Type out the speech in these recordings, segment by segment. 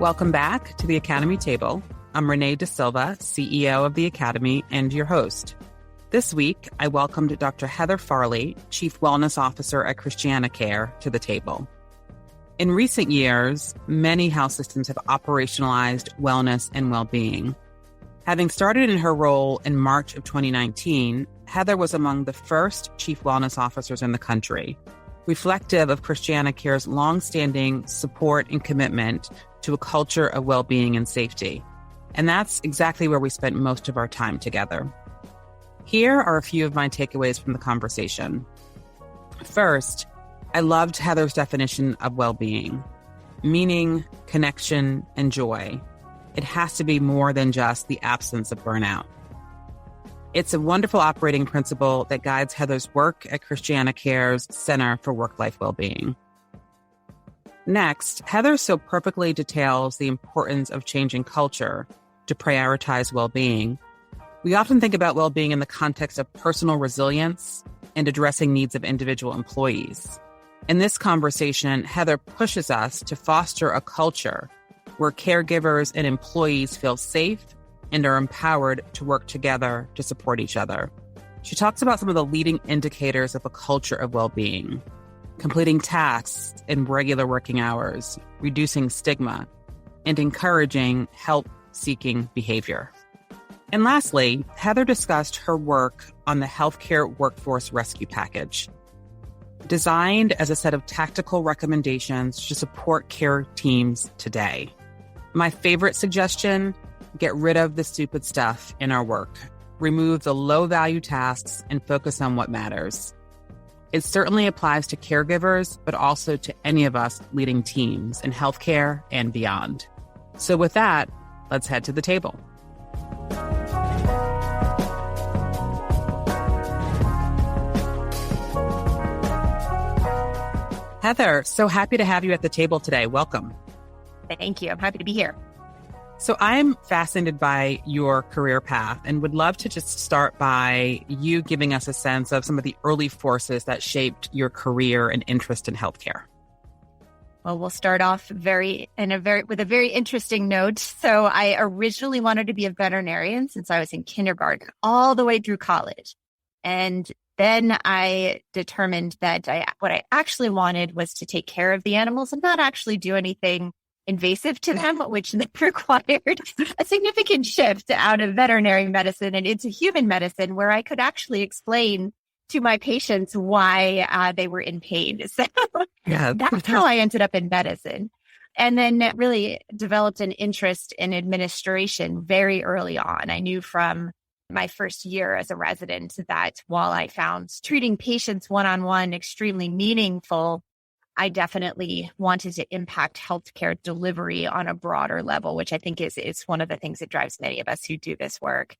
Welcome back to the Academy Table. I'm Renee DeSilva, CEO of the Academy and your host. This week, I welcomed Dr. Heather Farley, Chief Wellness Officer at ChristianaCare, to the table. In recent years, many health systems have operationalized wellness and well-being. Having started in her role in March of 2019, Heather was among the first Chief Wellness Officers in the country, reflective of ChristianaCare's longstanding support and commitment to a culture of well-being and safety. And that's exactly where we spent most of our time together. Here are a few of my takeaways from the conversation. First, I loved Heather's definition of well-being: meaning, connection, and joy. It has to be more than just the absence of burnout. It's a wonderful operating principle that guides Heather's work at ChristianaCare's Center for Work-Life Wellbeing. Next, Heather so perfectly details the importance of changing culture to prioritize well-being. We often think about well-being in the context of personal resilience and addressing needs of individual employees. In this conversation, Heather pushes us to foster a culture where caregivers and employees feel safe and are empowered to work together to support each other. She talks about some of the leading indicators of a culture of well-being: completing tasks in regular working hours, reducing stigma, and encouraging help-seeking behavior. And lastly, Heather discussed her work on the Healthcare Workforce Rescue Package, designed as a set of tactical recommendations to support care teams today. My favorite suggestion: get rid of the stupid stuff in our work, remove the low-value tasks, and focus on what matters. It certainly applies to caregivers, but also to any of us leading teams in healthcare and beyond. So with that, let's head to the table. Heather, so happy to have you at the table today. Welcome. Thank you. I'm happy to be here. So I'm fascinated by your career path and would love to just start by you giving us a sense of some of the early forces that shaped your career and interest in healthcare. Well, we'll start off with a very interesting note. So I originally wanted to be a veterinarian since I was in kindergarten all the way through college. And then I determined that what I actually wanted was to take care of the animals and not actually do anything invasive to them, which required a significant shift out of veterinary medicine and into human medicine, where I could actually explain to my patients why they were in pain. So that's how I ended up in medicine. And then really developed an interest in administration very early on. I knew from my first year as a resident that while I found treating patients one-on-one extremely meaningful, I definitely wanted to impact healthcare delivery on a broader level, which I think is one of the things that drives many of us who do this work.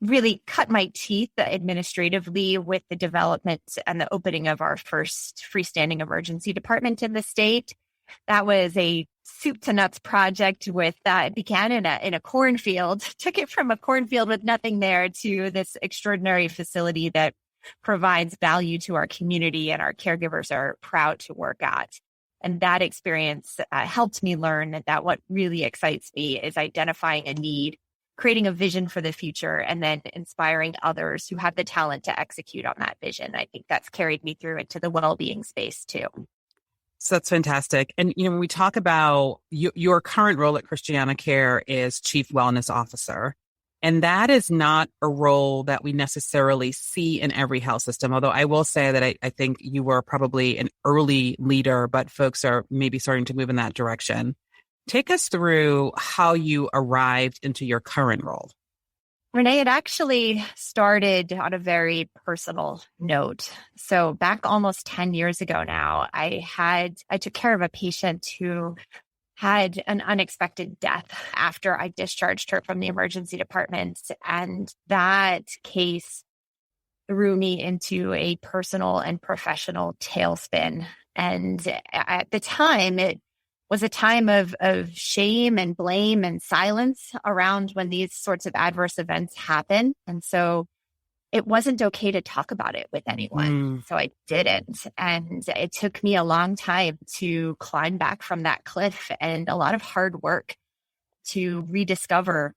Really cut my teeth administratively with the development and the opening of our first freestanding emergency department in the state. That was a soup to nuts project it began in a cornfield, took it from a cornfield with nothing there to this extraordinary facility that provides value to our community and our caregivers are proud to work at. And that experience helped me learn that what really excites me is identifying a need, creating a vision for the future, and then inspiring others who have the talent to execute on that vision. I think that's carried me through into the well-being space too. So that's fantastic. And, when we talk about your current role at ChristianaCare is Chief Wellness Officer. And that is not a role that we necessarily see in every health system, although I will say that I think you were probably an early leader, but folks are maybe starting to move in that direction. Take us through how you arrived into your current role. Renee, it actually started on a very personal note. So back almost 10 years ago now, I took care of a patient who had an unexpected death after I discharged her from the emergency department. And that case threw me into a personal and professional tailspin. And at the time, it was a time of shame and blame and silence around when these sorts of adverse events happen. And so it wasn't okay to talk about it with anyone. So I didn't. And it took me a long time to climb back from that cliff and a lot of hard work to rediscover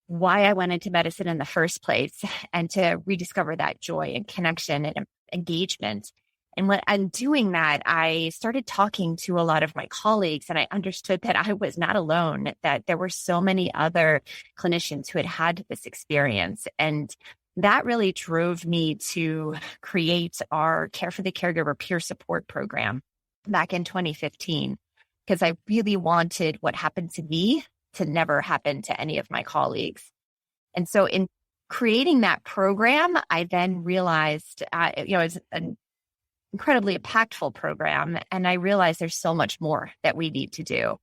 why I went into medicine in the first place and to rediscover that joy and connection and engagement. And when I'm doing that, I started talking to a lot of my colleagues, and I understood that I was not alone, that there were so many other clinicians who had had this experience. And that really drove me to create our Care for the Caregiver peer support program back in 2015, because I really wanted what happened to me to never happen to any of my colleagues. And so in creating that program, I then realized, it's an incredibly impactful program. And I realized there's so much more that we need to do.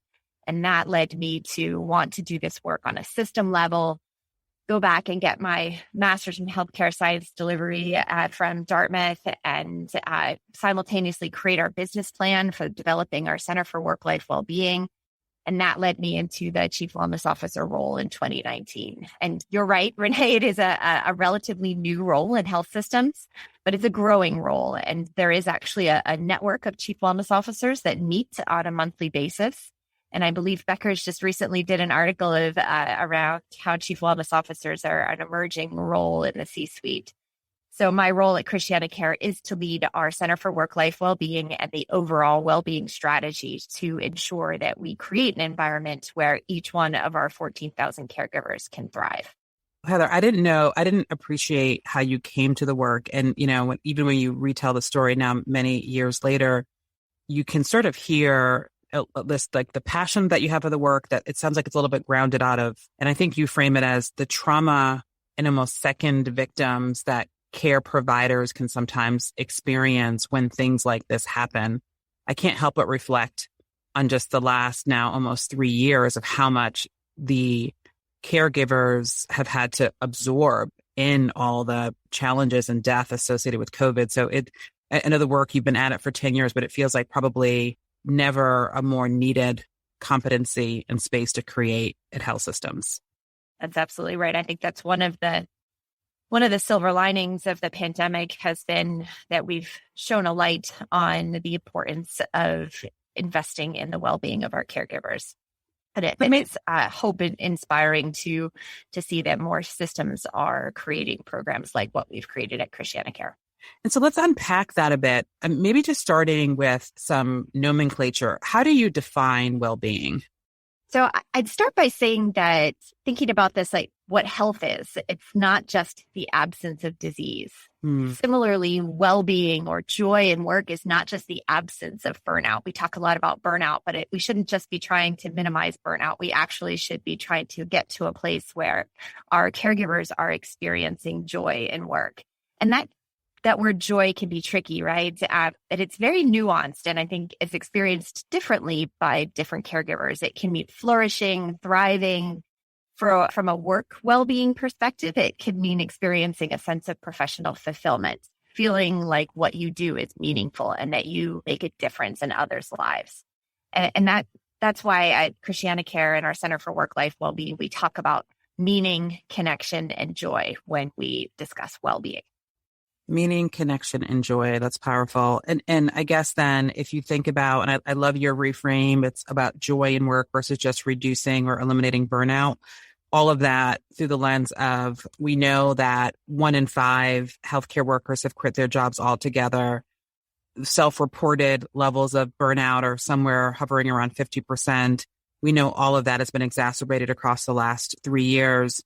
And that led me to want to do this work on a system level, go back and get my master's in healthcare science delivery from Dartmouth, and simultaneously create our business plan for developing our Center for Work-Life Wellbeing. And that led me into the Chief Wellness Officer role in 2019. And you're right, Renee, it is a relatively new role in health systems, but it's a growing role. And there is actually a network of Chief Wellness Officers that meet on a monthly basis. And I believe Becker's just recently did an article around how Chief Wellness Officers are an emerging role in the C-suite. So my role at ChristianaCare is to lead our Center for Work-Life Wellbeing and the overall well-being strategy to ensure that we create an environment where each one of our 14,000 caregivers can thrive. Heather, I didn't appreciate how you came to the work. And, even when you retell the story now, many years later, you can sort of hear this, like the passion that you have for the work, that it sounds like it's a little bit grounded out of. And I think you frame it as the trauma and almost second victims that care providers can sometimes experience when things like this happen. I can't help but reflect on just the last now almost 3 years of how much the caregivers have had to absorb in all the challenges and death associated with COVID. So I know the work, you've been at it for 10 years, but it feels like probably never a more needed competency and space to create at health systems. That's absolutely right. I think that's one of the silver linings of the pandemic has been that we've shown a light on the importance of investing in the well-being of our caregivers. And it's hope inspiring to see that more systems are creating programs like what we've created at ChristianaCare. And so let's unpack that a bit, and maybe just starting with some nomenclature. How do you define well-being? So I'd start by saying that thinking about this, like what health is, it's not just the absence of disease. Similarly, well-being or joy in work is not just the absence of burnout. We talk a lot about burnout, but we shouldn't just be trying to minimize burnout. We actually should be trying to get to a place where our caregivers are experiencing joy in work. And that word joy can be tricky, right? But it's very nuanced, and I think it's experienced differently by different caregivers. It can mean flourishing, thriving. From a work well-being perspective, it can mean experiencing a sense of professional fulfillment, feeling like what you do is meaningful and that you make a difference in others' lives. And that's why at ChristianaCare and our Center for Work-Life Wellbeing, we talk about meaning, connection, and joy when we discuss well-being. Meaning, connection, and joy. That's powerful. And I guess then if you think about, and I love your reframe, it's about joy in work versus just reducing or eliminating burnout. All of that through the lens of, we know that 1 in 5 healthcare workers have quit their jobs altogether. Self-reported levels of burnout are somewhere hovering around 50%. We know all of that has been exacerbated across the last 3 years.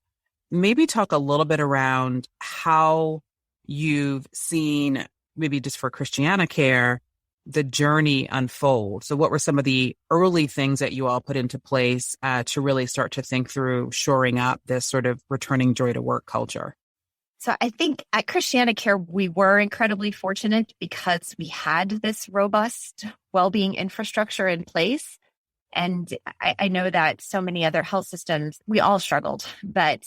Maybe talk a little bit around how you've seen, maybe just for ChristianaCare, the journey unfold. So what were some of the early things that you all put into place to really start to think through shoring up this sort of returning joy to work culture? So I think at ChristianaCare, we were incredibly fortunate because we had this robust well-being infrastructure in place. And I know that so many other health systems, we all struggled, but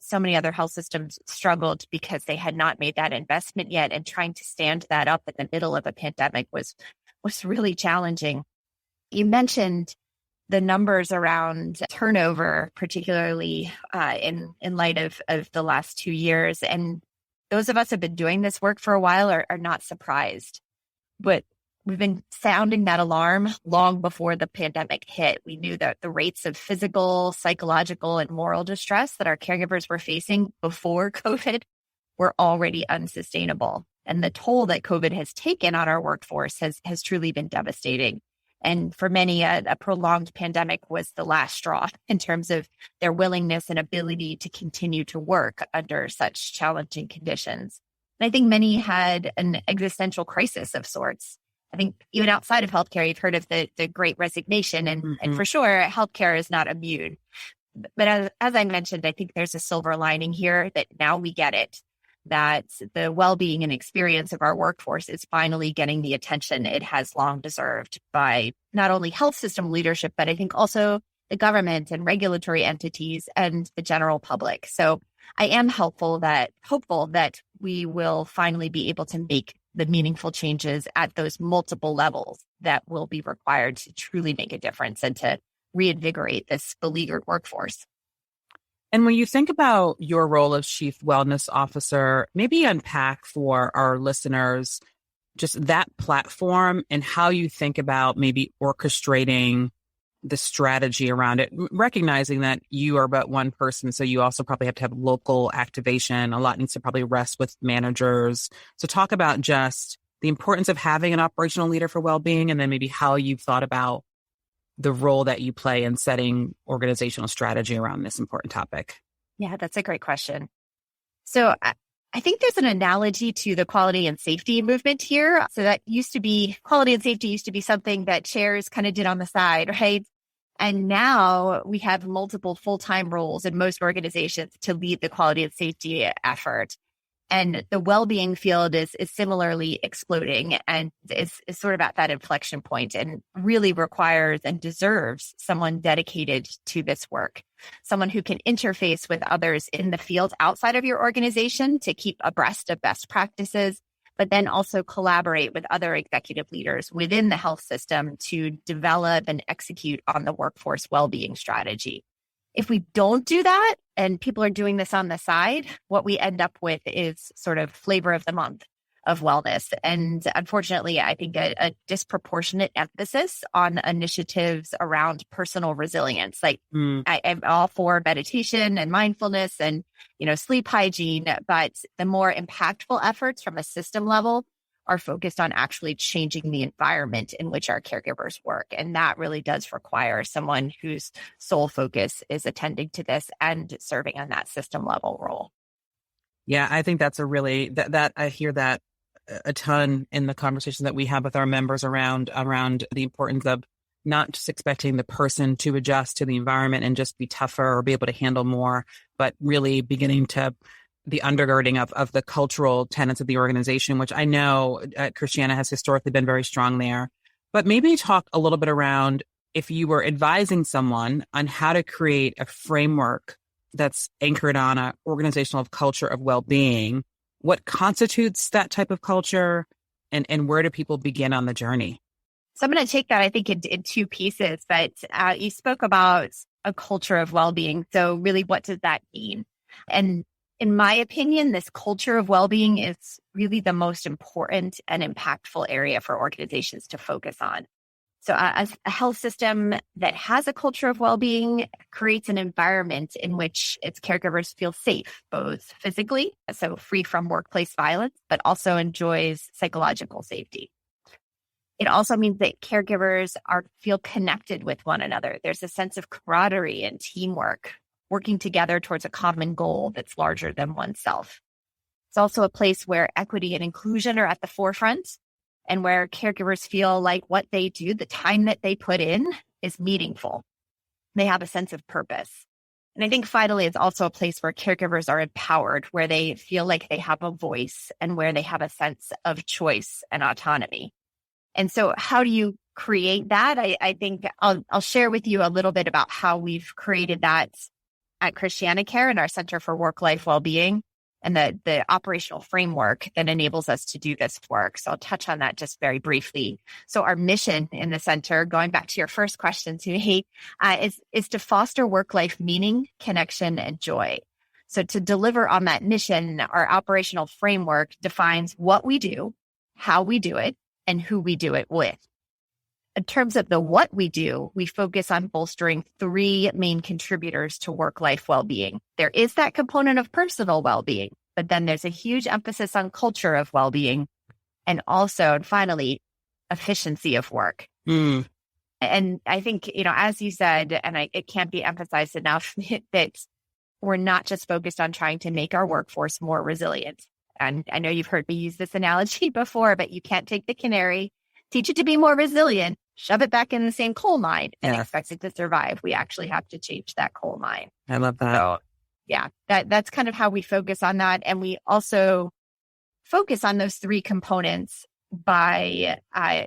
so many other health systems struggled because they had not made that investment yet. And trying to stand that up in the middle of a pandemic was really challenging. You mentioned the numbers around turnover, particularly in light of the last 2 years. And those of us who have been doing this work for a while are not surprised. But we've been sounding that alarm long before the pandemic hit. We knew that the rates of physical, psychological, and moral distress that our caregivers were facing before COVID were already unsustainable. And the toll that COVID has taken on our workforce has truly been devastating. And for many, a prolonged pandemic was the last straw in terms of their willingness and ability to continue to work under such challenging conditions. And I think many had an existential crisis of sorts. I think even outside of healthcare, you've heard of the Great Resignation, and for sure, healthcare is not immune. But as I mentioned, I think there's a silver lining here that now we get it, that the well-being and experience of our workforce is finally getting the attention it has long deserved by not only health system leadership, but I think also the government and regulatory entities and the general public. So I am hopeful that we will finally be able to make the meaningful changes at those multiple levels that will be required to truly make a difference and to reinvigorate this beleaguered workforce. And when you think about your role as Chief Wellness Officer, maybe unpack for our listeners just that platform and how you think about maybe orchestrating the strategy around it, recognizing that you are but one person. So you also probably have to have local activation. A lot needs to probably rest with managers. So talk about just the importance of having an operational leader for well-being, and then maybe how you've thought about the role that you play in setting organizational strategy around this important topic. Yeah, that's a great question. So I think there's an analogy to the quality and safety movement here. So that quality and safety used to be something that chairs kind of did on the side, right? And now we have multiple full-time roles in most organizations to lead the quality and safety effort. And the well-being field is similarly exploding and is sort of at that inflection point and really requires and deserves someone dedicated to this work, someone who can interface with others in the field outside of your organization to keep abreast of best practices, but then also collaborate with other executive leaders within the health system to develop and execute on the workforce well-being strategy. If we don't do that, and people are doing this on the side, what we end up with is sort of flavor of the month of wellness. And unfortunately, I think a disproportionate emphasis on initiatives around personal resilience. Like I'm all for meditation and mindfulness and, sleep hygiene, but the more impactful efforts from a system level are focused on actually changing the environment in which our caregivers work. And that really does require someone whose sole focus is attending to this and serving on that system level role. Yeah, I think that's that I hear that a ton in the conversation that we have with our members around the importance of not just expecting the person to adjust to the environment and just be tougher or be able to handle more, but really beginning to the undergirding of the cultural tenets of the organization, which I know Christiana has historically been very strong there. But maybe talk a little bit around if you were advising someone on how to create a framework that's anchored on an organizational culture of well-being, what constitutes that type of culture, and where do people begin on the journey? So I'm going to take that, I think, in two pieces, but you spoke about a culture of well-being. So really, what does that mean? And in my opinion, this culture of well-being is really the most important and impactful area for organizations to focus on. So as a health system that has a culture of well-being creates an environment in which its caregivers feel safe, both physically, so free from workplace violence, but also enjoys psychological safety. It also means that caregivers feel connected with one another. There's a sense of camaraderie and teamwork, working together towards a common goal that's larger than oneself. It's also a place where equity and inclusion are at the forefront and where caregivers feel like what they do, the time that they put in, is meaningful. They have a sense of purpose. And I think finally, it's also a place where caregivers are empowered, where they feel like they have a voice and where they have a sense of choice and autonomy. And so how do you create that? I think I'll share with you a little bit about how we've created that at ChristianaCare and our Center for Work-Life Wellbeing and the operational framework that enables us to do this work. So I'll touch on that just very briefly. So our mission in the center, going back to your first question to me, is to foster work-life meaning, connection, and joy. So to deliver on that mission, our operational framework defines what we do, how we do it, and who we do it with. In terms of the what we do, we focus on bolstering three main contributors to work-life well-being. There is that component of personal well-being, but then there's a huge emphasis on culture of well-being, and also, and finally, efficiency of work. Mm. And I think, as you said, and it can't be emphasized enough, that we're not just focused on trying to make our workforce more resilient. And I know you've heard me use this analogy before, but you can't take the canary, teach it to be more resilient, shove it back in the same coal mine and expect it to survive. We actually have to change that coal mine. I love that. So, yeah, that's kind of how we focus on that. And we also focus on those three components by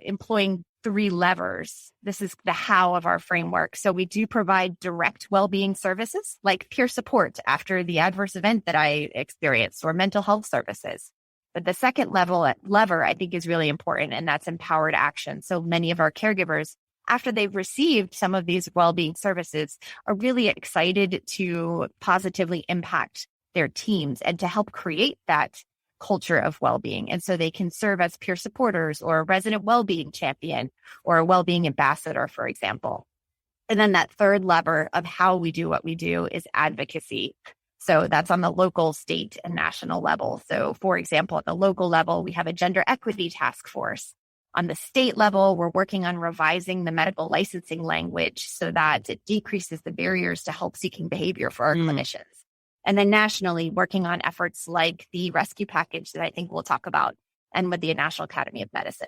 employing three levers. This is the how of our framework. So we do provide direct well-being services like peer support after the adverse event that I experienced, or mental health services. But the second lever, I think, is really important, and that's empowered action. So many of our caregivers, after they've received some of these well-being services, are really excited to positively impact their teams and to help create that culture of well-being. And so they can serve as peer supporters or a resident well-being champion or a well-being ambassador, for example. And then that third lever of how we do what we do is advocacy. So that's on the local, state, and national level. So for example, at the local level, we have a gender equity task force. On the state level, we're working on revising the medical licensing language so that it decreases the barriers to help-seeking behavior for our clinicians. And then nationally, working on efforts like the rescue package that I think we'll talk about, and with the National Academy of Medicine.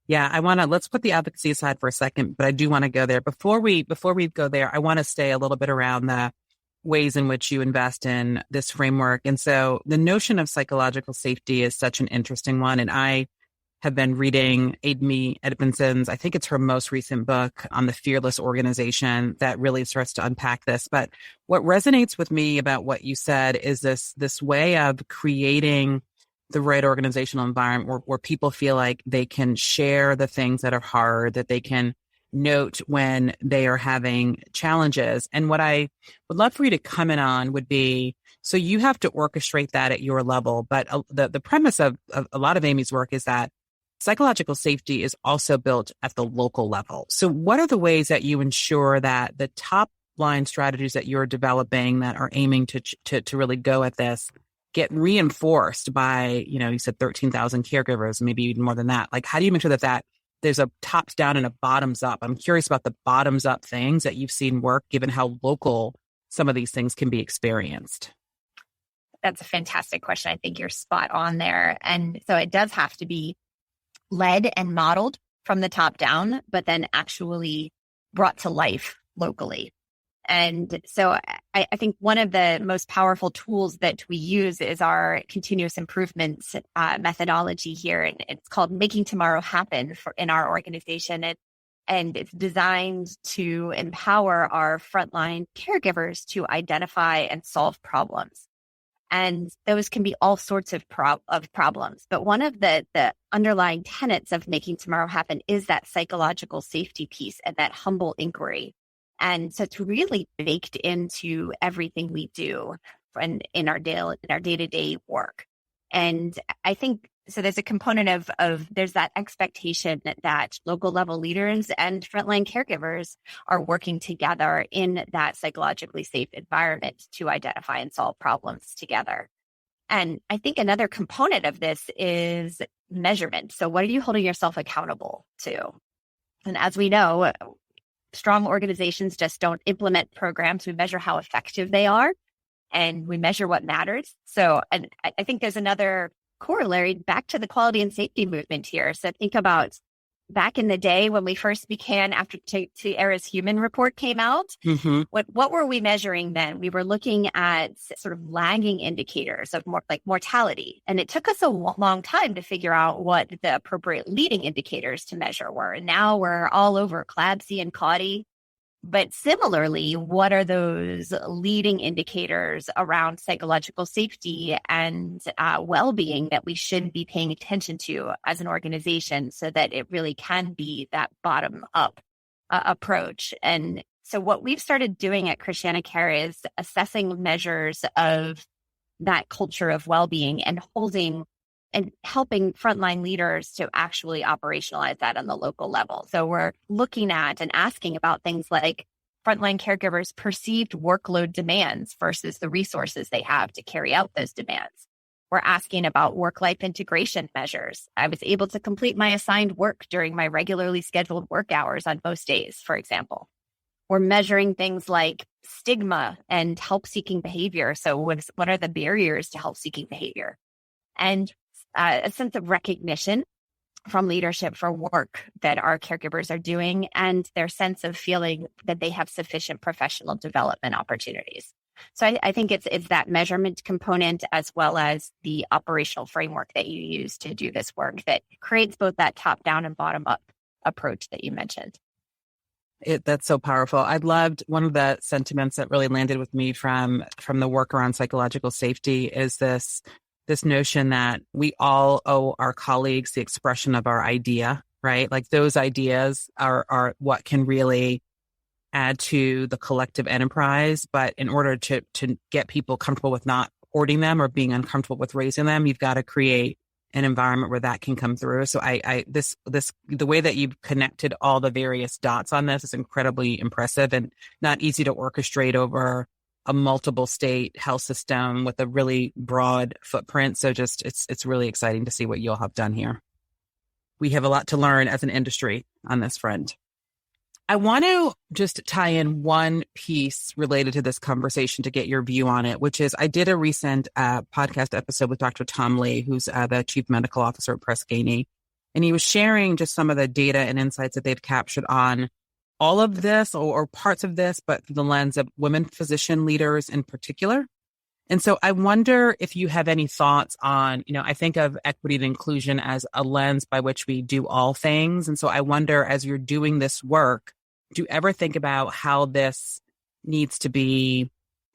Yeah, let's put the advocacy aside for a second, but I do want to go there. Before we go there, I want to stay a little bit around the ways in which you invest in this framework. And so the notion of psychological safety is such an interesting one. And I have been reading Amy Edmondson's, I think it's her most recent book on the fearless organization that really starts to unpack this. But what resonates with me about what you said is this way of creating the right organizational environment where people feel like they can share the things that are hard, that they can note when they are having challenges. And what I would love for you to comment on would be, so you have to orchestrate that at your level, but the premise of a lot of Amy's work is that psychological safety is also built at the local level. So what are the ways that you ensure that the top line strategies that you're developing that are aiming to really go at this get reinforced by, you said 13,000 caregivers, maybe even more than that? Like, how do you make sure that there's a tops down and a bottoms up? I'm curious about the bottoms up things that you've seen work, given how local some of these things can be experienced. That's a fantastic question. I think you're spot on there. And so it does have to be led and modeled from the top down, but then actually brought to life locally. And so I think one of the most powerful tools that we use is our continuous improvement methodology here. And it's called Making Tomorrow Happen in our organization. And it's designed to empower our frontline caregivers to identify and solve problems. And those can be all sorts of problems. But one of the underlying tenets of Making Tomorrow Happen is that psychological safety piece and that humble inquiry. And so it's really baked into everything we do in our day-to-day work. And I think, so there's a component of there's that expectation that local level leaders and frontline caregivers are working together in that psychologically safe environment to identify and solve problems together. And I think another component of this is measurement. So what are you holding yourself accountable to? And as we know, strong organizations just don't implement programs. We measure how effective they are, and we measure what matters. So, and I think there's another corollary back to the quality and safety movement here. So think about back in the day when we first began after Tierra's Human Report came out. Mm-hmm. What were we measuring then? We were looking at sort of lagging indicators of more like mortality. And it took us a long time to figure out what the appropriate leading indicators to measure were. And now we're all over CLABSI and CAUTI. But similarly, what are those leading indicators around psychological safety and well-being that we should be paying attention to as an organization so that it really can be that bottom-up approach? And so what we've started doing at ChristianaCare is assessing measures of that culture of well-being and holding and helping frontline leaders to actually operationalize that on the local level. So we're looking at and asking about things like frontline caregivers' perceived workload demands versus the resources they have to carry out those demands. We're asking about work-life integration measures. I was able to complete my assigned work during my regularly scheduled work hours on most days, for example. We're measuring things like stigma and help-seeking behavior. So what are the barriers to help-seeking behavior? And a sense of recognition from leadership for work that our caregivers are doing and their sense of feeling that they have sufficient professional development opportunities. So I think it's that measurement component as well as the operational framework that you use to do this work that creates both that top-down and bottom-up approach that you mentioned. That's so powerful. I loved one of the sentiments that really landed with me from the work around psychological safety is this notion that we all owe our colleagues the expression of our idea, right? Like those ideas are what can really add to the collective enterprise. But in order to get people comfortable with not hoarding them or being uncomfortable with raising them, you've got to create an environment where that can come through. So the way that you've connected all the various dots on this is incredibly impressive and not easy to orchestrate over a multiple state health system with a really broad footprint. So just it's really exciting to see what you all have done here. We have a lot to learn as an industry on this front. I want to just tie in one piece related to this conversation to get your view on it, which is I did a recent podcast episode with Dr. Tom Lee, who's the Chief Medical Officer at Press Ganey, and he was sharing just some of the data and insights that they've captured on all of this or parts of this, but through the lens of women physician leaders in particular. And so I wonder if you have any thoughts on, I think of equity and inclusion as a lens by which we do all things. And so I wonder, as you're doing this work, do you ever think about how this needs to be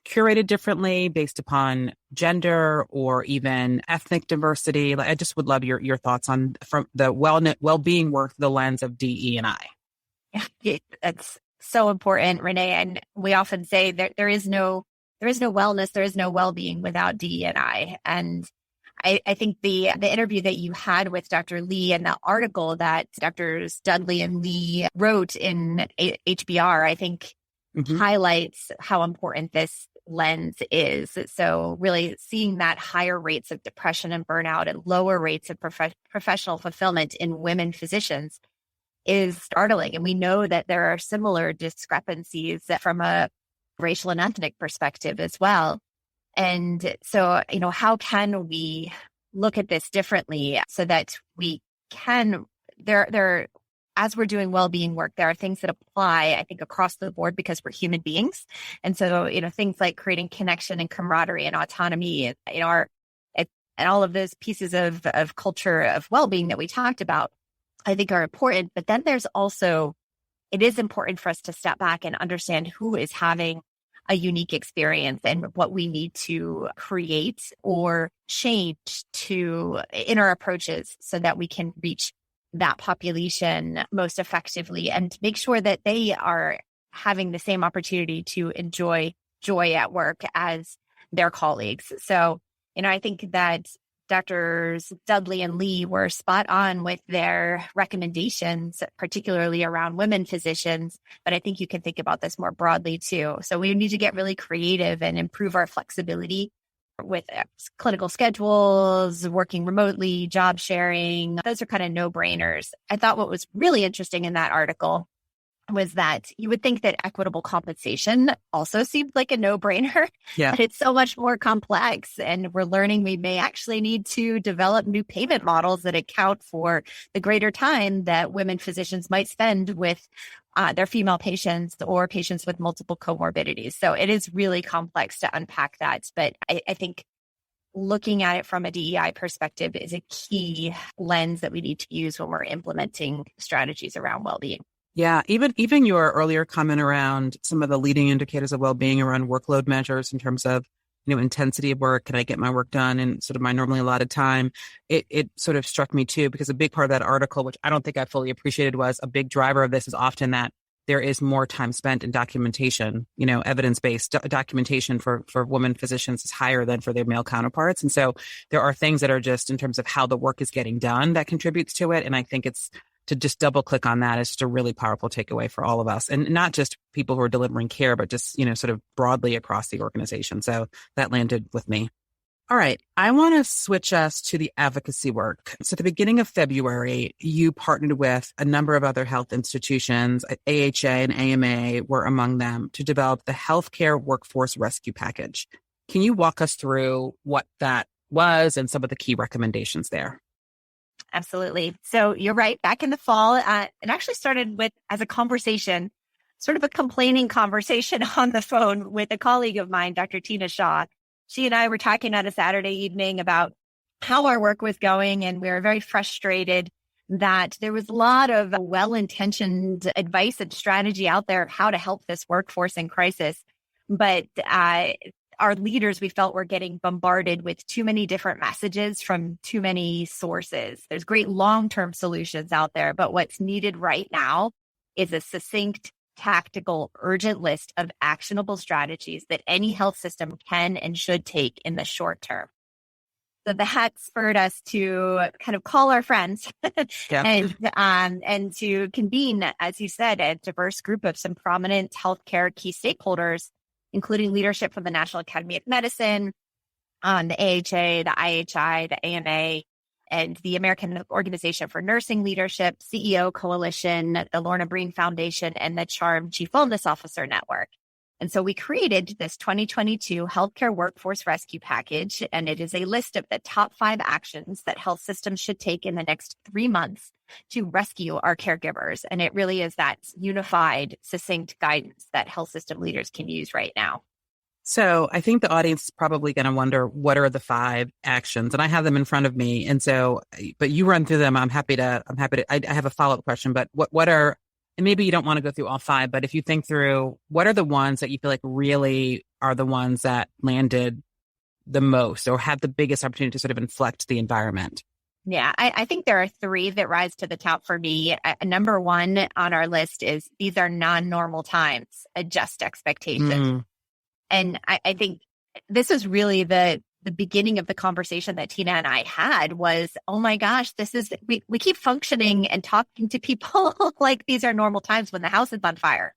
curated differently based upon gender or even ethnic diversity? I just would love your thoughts on from the well-being work, the lens of DE&I. Yeah, that's so important, Renee. And we often say that there is no wellness, there is no well-being without DE&I. And I think the interview that you had with Dr. Lee and the article that Drs. Dudley and Lee wrote in HBR, I think highlights how important this lens is. So really seeing that higher rates of depression and burnout and lower rates of professional fulfillment in women physicians is startling. And we know that there are similar discrepancies from a racial and ethnic perspective as well. And so, how can we look at this differently so that we can, as we're doing well-being work, there are things that apply, I think, across the board because we're human beings. And so, things like creating connection and camaraderie and autonomy, and all of those pieces of culture of well-being that we talked about, I think are important. But then there's also, it is important for us to step back and understand who is having a unique experience and what we need to create or change in our approaches so that we can reach that population most effectively and make sure that they are having the same opportunity to enjoy joy at work as their colleagues. So, I think that Drs. Dudley and Lee were spot on with their recommendations, particularly around women physicians. But I think you can think about this more broadly too. So we need to get really creative and improve our flexibility with clinical schedules, working remotely, job sharing. Those are kind of no-brainers. I thought what was really interesting in that article was that you would think that equitable compensation also seemed like a no-brainer. Yeah. But it's so much more complex. And we're learning we may actually need to develop new payment models that account for the greater time that women physicians might spend with their female patients or patients with multiple comorbidities. So it is really complex to unpack that. But I think looking at it from a DEI perspective is a key lens that we need to use when we're implementing strategies around well-being. Yeah, even your earlier comment around some of the leading indicators of well-being around workload measures in terms of, intensity of work, can I get my work done in sort of my normally allotted time? It sort of struck me too, because a big part of that article, which I don't think I fully appreciated, was a big driver of this is often that there is more time spent in documentation. Evidence-based documentation for women physicians is higher than for their male counterparts. And so there are things that are just in terms of how the work is getting done that contributes to it. And I think it's to just double click on that is just a really powerful takeaway for all of us, and not just people who are delivering care, but just, sort of broadly across the organization. So that landed with me. All right. I want to switch us to the advocacy work. So at the beginning of February, you partnered with a number of other health institutions, AHA and AMA were among them, to develop the Healthcare Workforce Rescue Package. Can you walk us through what that was and some of the key recommendations there? Absolutely. So you're right. Back in the fall, it actually started as a conversation, sort of a complaining conversation on the phone with a colleague of mine, Dr. Tina Shaw. She and I were talking on a Saturday evening about how our work was going, and we were very frustrated that there was a lot of well-intentioned advice and strategy out there of how to help this workforce in crisis. But our leaders, we felt, were getting bombarded with too many different messages from too many sources. There's great long-term solutions out there, but what's needed right now is a succinct, tactical, urgent list of actionable strategies that any health system can and should take in the short term. So that spurred us to kind of call our friends and to convene, as you said, a diverse group of some prominent healthcare key stakeholders, including leadership from the National Academy of Medicine, the AHA, the IHI, the AMA, and the American Organization for Nursing Leadership, CEO Coalition, the Lorna Breen Foundation, and the CHARM Chief Wellness Officer Network. And so we created this 2022 Healthcare Workforce Rescue Package, and it is a list of the top 5 actions that health systems should take in the next 3 months to rescue our caregivers. And it really is that unified, succinct guidance that health system leaders can use right now. So I think the audience is probably going to wonder, what are the 5 actions? And I have them in front of me. And so, but you run through them. I have a follow-up question, but what are, and maybe you don't want to go through all 5, but if you think through, what are the ones that you feel like really are the ones that landed the most or have the biggest opportunity to sort of inflect the environment? Yeah, I think there are 3 that rise to the top for me. Number 1 on our list is, these are non-normal times, adjust expectations. And I think this is really the beginning of the conversation that Tina and I had was, oh my gosh, we keep functioning and talking to people like these are normal times when the house is on fire.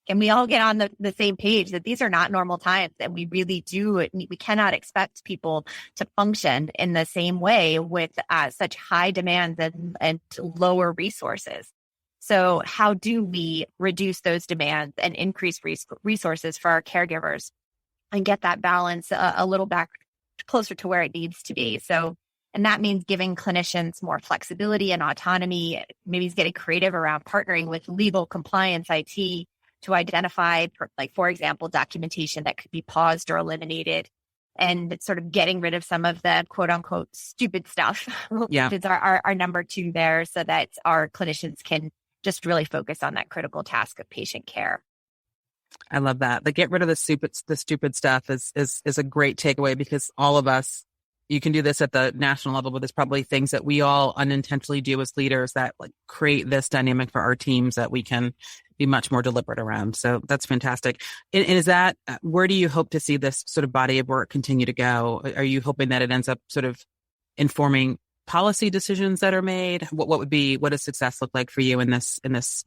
Can we all get on the same page that these are not normal times, and we really we cannot expect people to function in the same way with such high demands and lower resources. So how do we reduce those demands and increase resources for our caregivers and get that balance a little back closer to where it needs to be? So, and that means giving clinicians more flexibility and autonomy, maybe getting creative around partnering with legal, compliance, IT to identify, for example, documentation that could be paused or eliminated, and sort of getting rid of some of the quote unquote stupid stuff. Yeah. Which is our number 2 there, so that our clinicians can just really focus on that critical task of patient care. I love that. The get rid of the stupid stuff is a great takeaway, because all of us, you can do this at the national level, but there's probably things that we all unintentionally do as leaders that create this dynamic for our teams that we can be much more deliberate around. So that's fantastic. And is that, where do you hope to see this sort of body of work continue to go? Are you hoping that it ends up sort of informing policy decisions that are made? What does success look like for you in this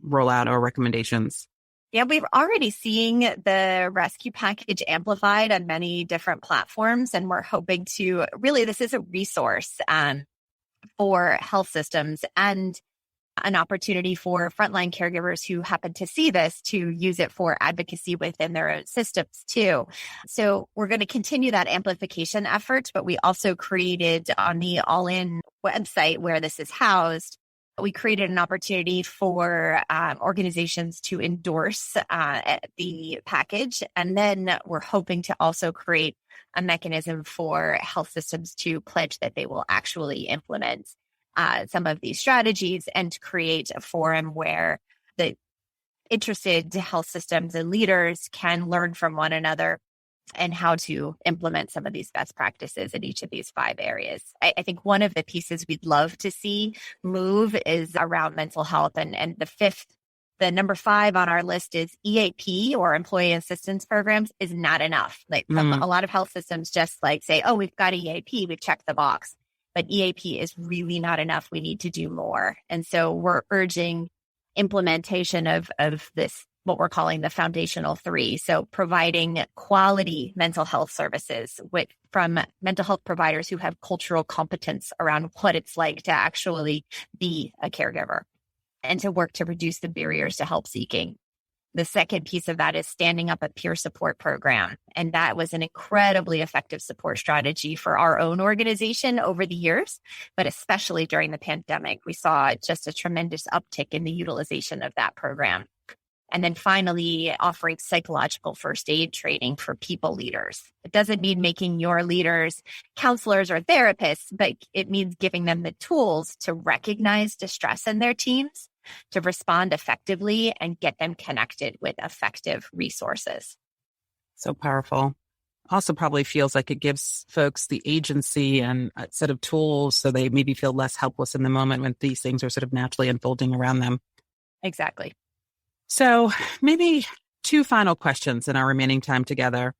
rollout or recommendations? Yeah, we're already seeing the rescue package amplified on many different platforms, and we're hoping to really, this is a resource for health systems and an opportunity for frontline caregivers who happen to see this to use it for advocacy within their own systems too. So we're going to continue that amplification effort, but we also created on the All-In website where this is housed, we created an opportunity for organizations to endorse the package. And then we're hoping to also create a mechanism for health systems to pledge that they will actually implement some of these strategies, and create a forum where the interested health systems and leaders can learn from one another and how to implement some of these best practices in each of these 5 areas. I think one of the pieces we'd love to see move is around mental health. And the the number 5 on our list is EAP, or employee assistance programs, is not enough. Like a lot of health systems just like say, oh, we've got EAP, we've checked the box. But EAP is really not enough. We need to do more. And so we're urging implementation of this, what we're calling the foundational 3. So providing quality mental health services from mental health providers who have cultural competence around what it's like to actually be a caregiver, and to work to reduce the barriers to help seeking. The second piece of that is standing up a peer support program. And that was an incredibly effective support strategy for our own organization over the years, but especially during the pandemic, we saw just a tremendous uptick in the utilization of that program. And then finally, offering psychological first aid training for people leaders. It doesn't mean making your leaders counselors or therapists, but it means giving them the tools to recognize distress in their teams, to respond effectively, and get them connected with effective resources. So powerful. Also probably feels like it gives folks the agency and a set of tools so they maybe feel less helpless in the moment when these things are sort of naturally unfolding around them. Exactly. So maybe 2 final questions in our remaining time together.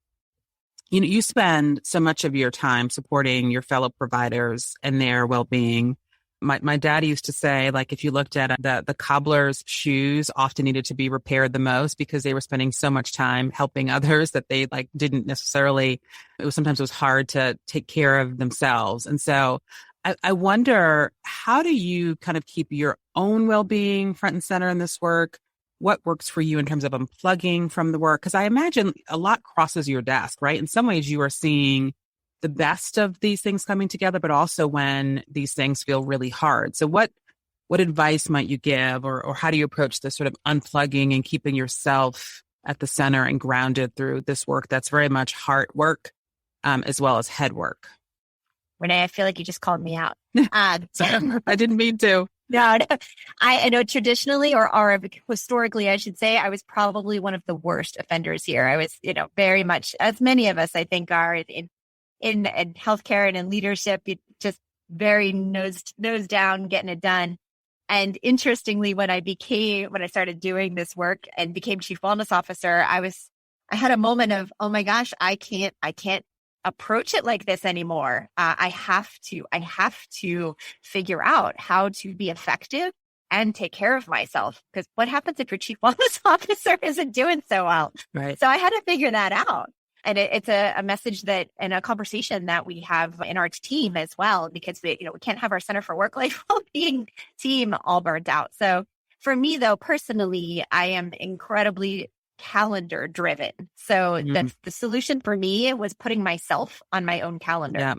You spend so much of your time supporting your fellow providers and their well-being. My dad used to say, like, if you looked at the cobbler's shoes often needed to be repaired the most because they were spending so much time helping others that they didn't necessarily, sometimes it was hard to take care of themselves. And so I wonder, how do you kind of keep your own well-being front and center in this work? What works for you in terms of unplugging from the work? Because I imagine a lot crosses your desk, right? In some ways, you are seeing the best of these things coming together, but also when these things feel really hard. So what advice might you give, or how do you approach this sort of unplugging and keeping yourself at the center and grounded through this work that's very much heart work as well as head work? Renee, I feel like you just called me out. I didn't mean to. No. I know traditionally or historically, I should say, I was probably one of the worst offenders here. I was, very much, as many of us, I think, are in healthcare and in leadership, just very nose down, getting it done. And interestingly, when I started doing this work and became chief wellness officer, I had a moment of, oh my gosh, I can't approach it like this anymore. I have to figure out how to be effective and take care of myself. Because what happens if your chief wellness officer isn't doing so well? Right. So I had to figure that out. And it's a message that, and a conversation that we have in our team as well, because we can't have our Center for Work-Life Wellbeing team all burnt out. So for me, though, personally, I am incredibly calendar driven. So the solution for me was putting myself on my own calendar. Yeah.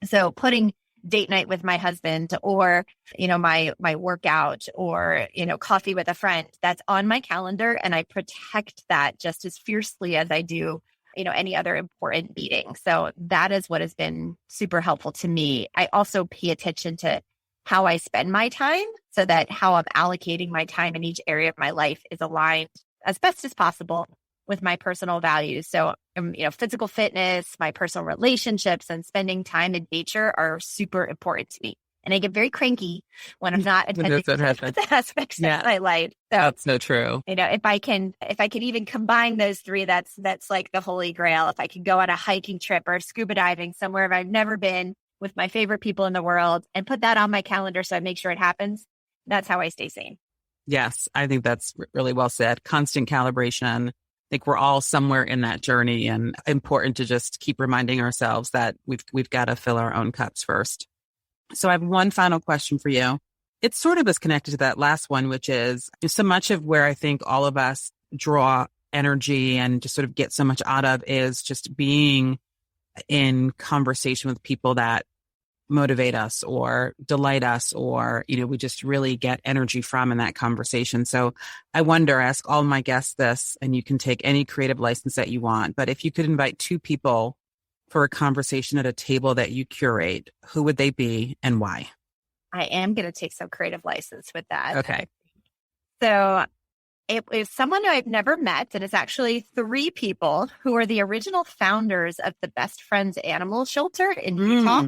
So putting date night with my husband, or, my workout, or, coffee with a friend, that's on my calendar. And I protect that just as fiercely as I do, any other important meeting. So that is what has been super helpful to me. I also pay attention to how I spend my time, so that how I'm allocating my time in each area of my life is aligned as best as possible with my personal values. So, physical fitness, my personal relationships, and spending time in nature are super important to me. And I get very cranky when I'm not attending to those aspects of my life. So that's so true. If I can even combine those 3, that's like the holy grail. If I can go on a hiking trip or scuba diving somewhere I've never been with my favorite people in the world and put that on my calendar so I make sure it happens, that's how I stay sane. Yes, I think that's really well said. Constant calibration. I think we're all somewhere in that journey, and important to just keep reminding ourselves that we've got to fill our own cups first. So I have one final question for you. It sort of is connected to that last one, which is so much of where I think all of us draw energy and just sort of get so much out of is just being in conversation with people that motivate us or delight us, or, we just really get energy from in that conversation. So I ask all my guests this, and you can take any creative license that you want, but if you could invite 2 people for a conversation at a table that you curate, who would they be and why? I am going to take some creative license with that. Okay. So it is someone who I've never met, and it's actually 3 people who are the original founders of the Best Friends Animal Shelter in Utah.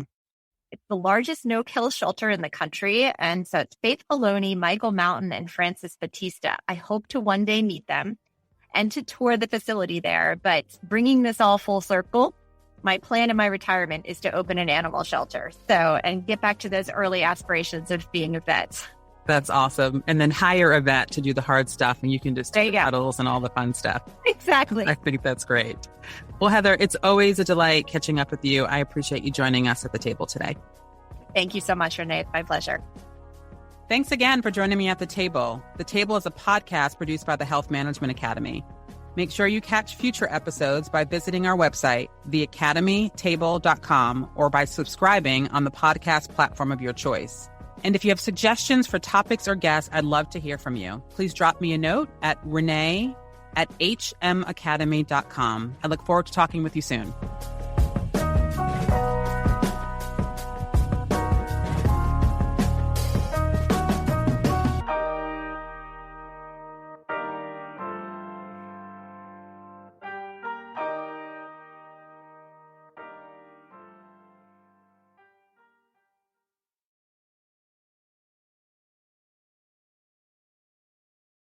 It's the largest no-kill shelter in the country. And so it's Faith Maloney, Michael Mountain, and Francis Batista. I hope to one day meet them and to tour the facility there. But bringing this all full circle, my plan in my retirement is to open an animal shelter. And get back to those early aspirations of being a vet. That's awesome. And then hire a vet to do the hard stuff and you can just do the cuddles and all the fun stuff. Exactly. I think that's great. Well, Heather, it's always a delight catching up with you. I appreciate you joining us at the table today. Thank you so much, Renee. It's my pleasure. Thanks again for joining me at The Table. The Table is a podcast produced by the Health Management Academy. Make sure you catch future episodes by visiting our website, theacademytable.com, or by subscribing on the podcast platform of your choice. And if you have suggestions for topics or guests, I'd love to hear from you. Please drop me a note at renee@hmacademy.com. I look forward to talking with you soon.